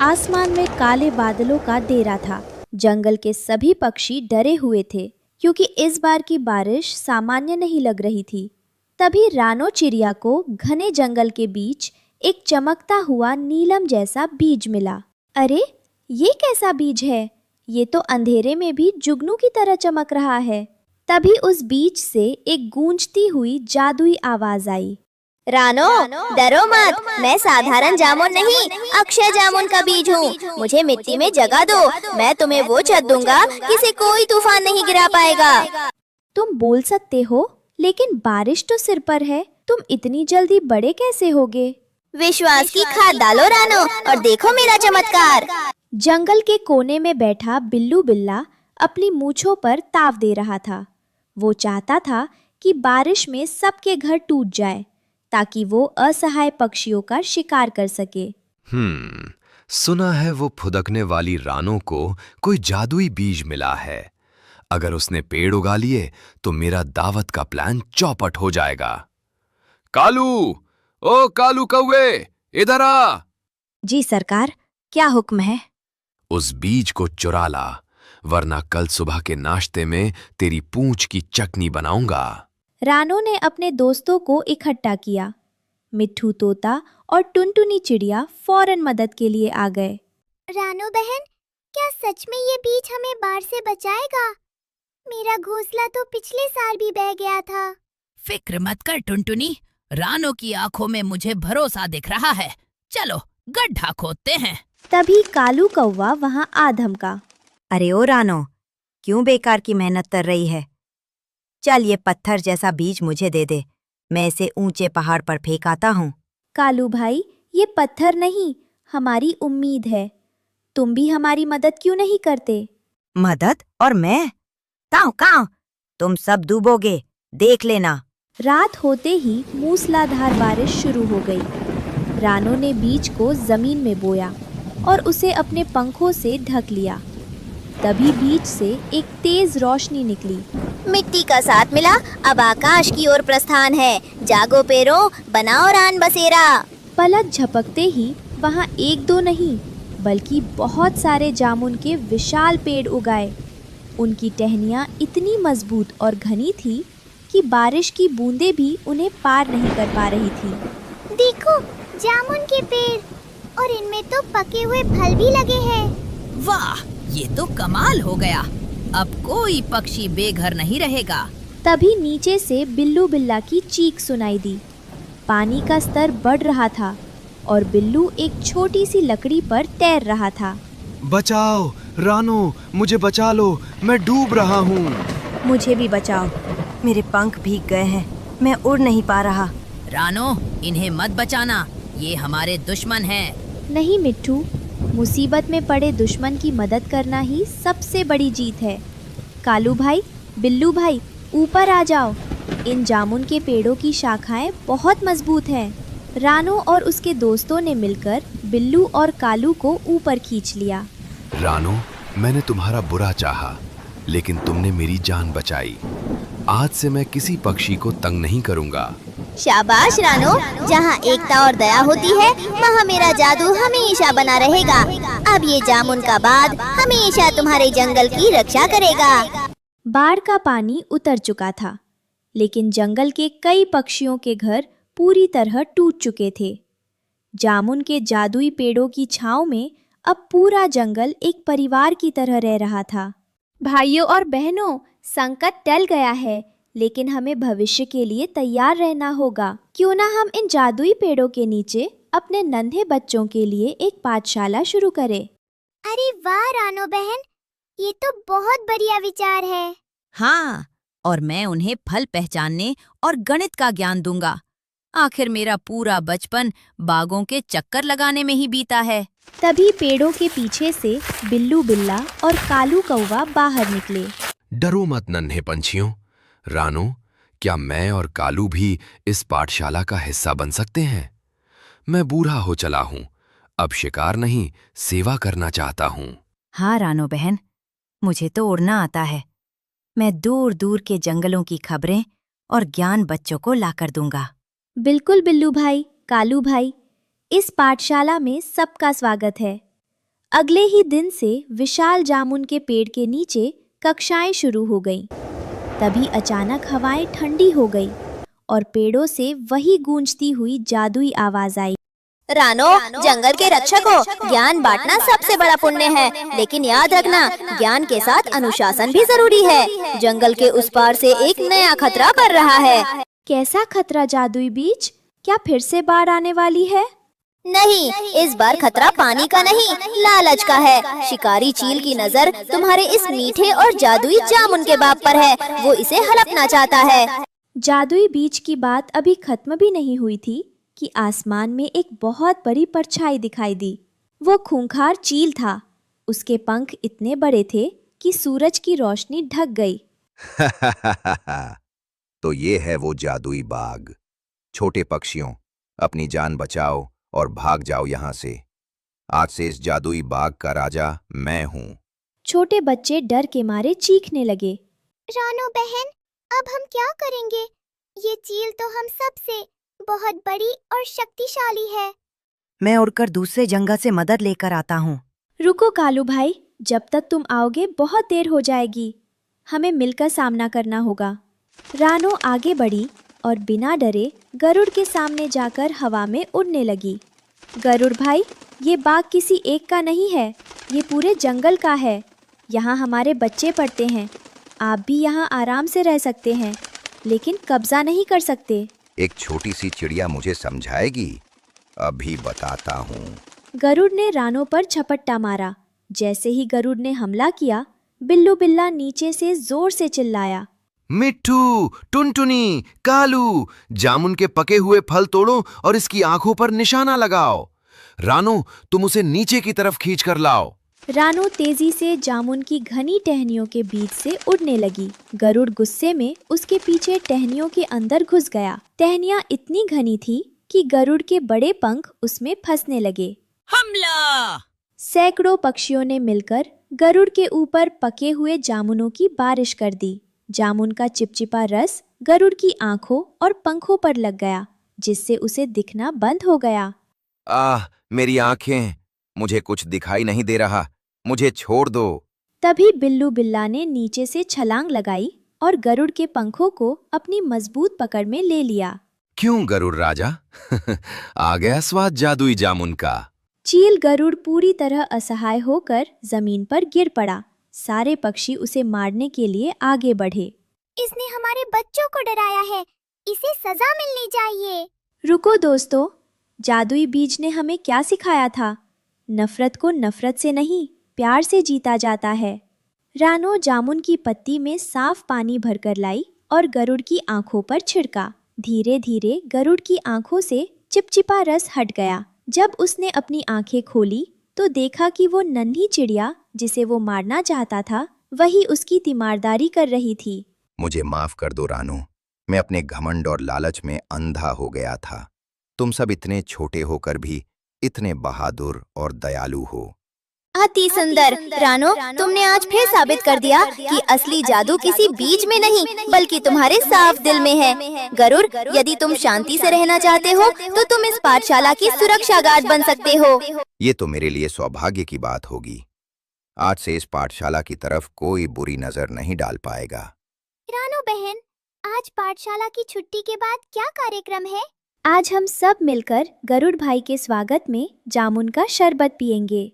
आसमान में काले बादलों का डेरा था। जंगल के सभी पक्षी डरे हुए थे क्योंकि इस बार की बारिश सामान्य नहीं लग रही थी। तभी रानो चिड़िया को घने जंगल के बीच एक चमकता हुआ नीलम जैसा बीज मिला। अरे, ये कैसा बीज है? ये तो अंधेरे में भी जुगनू की तरह चमक रहा है। तभी उस बीज से एक गूंजती हुई जादुई आवाज आई। रानो, डरो मत, मैं साधारण जामुन नहीं, अक्षय जामुन का बीज हूँ। मुझे मिट्टी में जगह दो, मैं तुम्हें वो छत दूंगा जिसे कोई तूफान नहीं गिरा पाएगा। तुम बोल सकते हो, लेकिन बारिश तो सिर पर है। तुम इतनी जल्दी बड़े कैसे होगे? विश्वास की खाद डालो रानो और देखो मेरा चमत्कार। जंगल के कोने में बैठा बिल्लू बिल्ला अपनी मूंछों पर ताव दे रहा था। वो चाहता था कि बारिश में सबके घर टूट जाए ताकि वो असहाय पक्षियों का शिकार कर सके। सुना है वो फुदकने वाली रानो को कोई जादुई बीज मिला है। अगर उसने पेड़ उगा लिए तो मेरा दावत का प्लान चौपट हो जाएगा। कालू, ओ कालू कौवे, इधर आ। जी सरकार, क्या हुक्म है? उस बीज को चुरा ला, वरना कल सुबह के नाश्ते में तेरी पूंछ की चटनी बनाऊंगा। रानो ने अपने दोस्तों को इकट्ठा किया। मिट्ठू तोता और टुनटुनी चिड़िया फौरन मदद के लिए आ गए। रानो बहन, क्या सच में ये बीज हमें बाढ़ से बचाएगा? मेरा घोंसला तो पिछले साल भी बह गया था। फिक्र मत कर टुनटुनी, रानो की आंखों में मुझे भरोसा दिख रहा है। चलो गड्ढा खोदते हैं। तभी कालू कौवा वहां आ धमका। अरे ओ रानो, क्यों बेकार की मेहनत कर रही है? चल ये पत्थर जैसा बीज मुझे दे दे, मैं इसे ऊंचे पहाड़ पर फेंक आता हूँ। कालू भाई, ये पत्थर नहीं, हमारी उम्मीद है। तुम भी हमारी मदद क्यों नहीं करते? मदद? और मैं? काऊ काऊ, तुम सब डूबोगे, देख लेना। रात होते ही मूसलाधार बारिश शुरू हो गई। रानो ने बीज को जमीन में बोया और उसे अपने पंखों से ढक लिया। तभी बीज से एक तेज रोशनी निकली। मिट्टी का साथ मिला, अब आकाश की ओर प्रस्थान है। जागो पेड़ों, बनाओ रान बसेरा। पलक झपकते ही वहां एक दो नहीं, बल्कि बहुत सारे जामुन के विशाल पेड़ उगाए। उनकी टहनियाँ इतनी मजबूत और घनी थी कि बारिश की बूंदें भी उन्हें पार नहीं कर पा रही थी। देखो, जामुन के पेड़, और इनमें तो पके हुए फल भी लगे हैं। वाह, ये तो कमाल हो गया। अब कोई पक्षी बेघर नहीं रहेगा। तभी नीचे से बिल्लू बिल्ला की चीख सुनाई दी। पानी का स्तर बढ़ रहा था और बिल्लू एक छोटी सी लकड़ी पर तैर रहा था। बचाओ रानो, मुझे बचा लो, मैं डूब रहा हूँ। मुझे भी बचाओ, मेरे पंख भीग गए हैं, मैं उड़ नहीं पा रहा। रानो, इन्हें मत बचाना, ये हमारे दुश्मन हैं। नहीं मिट्ठू, मुसीबत में पड़े दुश्मन की मदद करना ही सबसे बड़ी जीत है। कालू भाई, बिल्लू भाई, ऊपर आ जाओ। इन जामुन के पेड़ों की शाखाएं बहुत मजबूत हैं। रानो और उसके दोस्तों ने मिलकर बिल्लू और कालू को ऊपर खींच लिया। रानो, मैंने तुम्हारा बुरा चाहा, लेकिन तुमने मेरी जान बचाई। आज से मैं किसी पक्षी को तंग नहीं करूंगा। शाबाश रानो, जहाँ एकता और दया होती है वहाँ मेरा जादू हमेशा बना रहेगा। अब ये जामुन का बाग हमेशा तुम्हारे जंगल की रक्षा करेगा। बाढ़ का पानी उतर चुका था, लेकिन जंगल के कई पक्षियों के घर पूरी तरह टूट चुके थे। जामुन के जादुई पेड़ों की छांव में अब पूरा जंगल एक परिवार की तरह रह रहा था। भाइयों और बहनों, संकट टल गया है, लेकिन हमें भविष्य के लिए तैयार रहना होगा। क्यों ना हम इन जादुई पेड़ों के नीचे अपने नन्हे बच्चों के लिए एक पाठशाला शुरू करें। अरे वाह रानो बहन, ये तो बहुत बढ़िया विचार है। हाँ, और मैं उन्हें फल पहचानने और गणित का ज्ञान दूंगा। आखिर मेरा पूरा बचपन बागों के चक्कर लगाने में ही बीता है। तभी पेड़ों के पीछे से बिल्लू बिल्ला और कालू कौवा बाहर निकले। डरो मत नन्हे पंछियों। रानो, क्या मैं और कालू भी इस पाठशाला का हिस्सा बन सकते हैं? मैं बूढ़ा हो चला हूँ, अब शिकार नहीं, सेवा करना चाहता हूँ। हाँ रानो बहन, मुझे तो उड़ना आता है। मैं दूर दूर के जंगलों की खबरें और ज्ञान बच्चों को लाकर दूंगा। बिल्कुल बिल्लू भाई, कालू भाई, इस पाठशाला में सबका स्वागत है। अगले ही दिन से विशाल जामुन के पेड़ के नीचे कक्षाएं शुरू हो गईं। तभी अचानक हवाएं ठंडी हो गई और पेड़ों से वही गूंजती हुई जादुई आवाज आई। रानो, जंगल के रक्षक हो, ज्ञान बांटना सबसे बड़ा पुण्य है, लेकिन याद रखना ज्ञान के साथ अनुशासन भी जरूरी है। जंगल के उस पार से एक नया खतरा बढ़ रहा है। कैसा खतरा जादुई बीज? क्या फिर से बाढ़ आने वाली है? नहीं, इस बार खतरा पानी का नहीं, लालच का है। शिकारी चील की नजर तुम्हारे इस मीठे और जादुई जामुन के बाग पर है। वो इसे हड़पना चाहता है। जादुई बीज की बात अभी खत्म भी नहीं हुई थी कि आसमान में एक बहुत बड़ी परछाई दिखाई दी। वो खूंखार चील था। उसके पंख इतने बड़े थे कि सूरज की रोशनी ढक गई। तो ये है वो जादुई बाग। छोटे पक्षियों, अपनी जान बचाओ और भाग जाओ यहाँ से। आज से इस जादुई बाग का राजा मैं हूँ। छोटे बच्चे डर के मारे चीखने लगे। रानो बहन, अब हम क्या करेंगे? ये चील तो हम सबसे बहुत बड़ी और शक्तिशाली है। मैं उड़कर दूसरे जंगल से मदद लेकर आता हूँ। रुको कालू भाई, जब तक तुम आओगे बहुत देर हो जाएगी। हमें मिलकर सामना करना होगा। रानो आगे बढ़ी और बिना डरे गरुड़ के सामने जाकर हवा में उड़ने लगी। गरुड़ भाई, ये बाग किसी एक का नहीं है, ये पूरे जंगल का है। यहाँ हमारे बच्चे पढ़ते हैं। आप भी यहाँ आराम से रह सकते हैं, लेकिन कब्जा नहीं कर सकते। एक छोटी सी चिड़िया मुझे समझाएगी? अभी बताता हूँ। गरुड़ ने रानो पर झपट्टा मारा। जैसे ही गरुड़ ने हमला किया, बिल्लू बिल्ला नीचे से जोर से चिल्लाया। मिट्ठू, टुनटुनी, कालू, जामुन के पके हुए फल तोड़ो और इसकी आंखों पर निशाना लगाओ। रानो, तुम उसे नीचे की तरफ खींच कर लाओ। रानो तेजी से जामुन की घनी टहनियों के बीच से उड़ने लगी। गरुड़ गुस्से में उसके पीछे टहनियों के अंदर घुस गया। टहनियां इतनी घनी थी कि गरुड़ के बड़े पंख उसमें फंसने लगे। हमला! सैकड़ों पक्षियों ने मिलकर गरुड़ के ऊपर पके हुए जामुनों की बारिश कर दी। जामुन का चिपचिपा रस गरुड़ की आंखों और पंखों पर लग गया, जिससे उसे दिखना बंद हो गया। मेरी आंखें, मुझे कुछ दिखाई नहीं दे रहा, मुझे छोड़ दो। तभी बिल्लू बिल्ला ने नीचे से छलांग लगाई और गरुड़ के पंखों को अपनी मजबूत पकड़ में ले लिया। क्यों गरुड़ राजा? आ गया स्वाद जादुई जामुन का। चील गरुड़ पूरी तरह असहाय होकर जमीन पर गिर पड़ा। सारे पक्षी उसे मारने के लिए आगे बढ़े। इसने हमारे बच्चों को डराया है, इसे सजा मिलनी चाहिए। रुको दोस्तों, जादुई बीज ने हमें क्या सिखाया था? नफरत को नफरत से नहीं, प्यार से जीता जाता है। रानो जामुन की पत्ती में साफ पानी भरकर लाई और गरुड़ की आंखों पर छिड़का। धीरे धीरे गरुड़ की आंखों से चिपचिपा रस हट गया। जब उसने अपनी आंखें खोली तो देखा कि वो नन्ही चिड़िया जिसे वो मारना चाहता था, वही उसकी तीमारदारी कर रही थी। मुझे माफ कर दो रानो, मैं अपने घमंड और लालच में अंधा हो गया था। तुम सब इतने छोटे होकर भी इतने बहादुर और दयालु हो। अति सुंदर रानो, तुमने आज फिर साबित कर दिया कि असली जादू किसी बीज में नहीं बल्कि तुम्हारे साफ दिल में है। गरुड़, यदि तुम शांति से रहना चाहते हो तो तुम इस पाठशाला की सुरक्षा गार्ड बन सकते हो। ये तो मेरे लिए सौभाग्य की बात होगी। आज से इस पाठशाला की तरफ कोई बुरी नजर नहीं डाल पाएगा। रानो बहन, आज पाठशाला की छुट्टी के बाद क्या कार्यक्रम है? आज हम सब मिलकर गरुड़ भाई के स्वागत में जामुन का शरबत पिएंगे।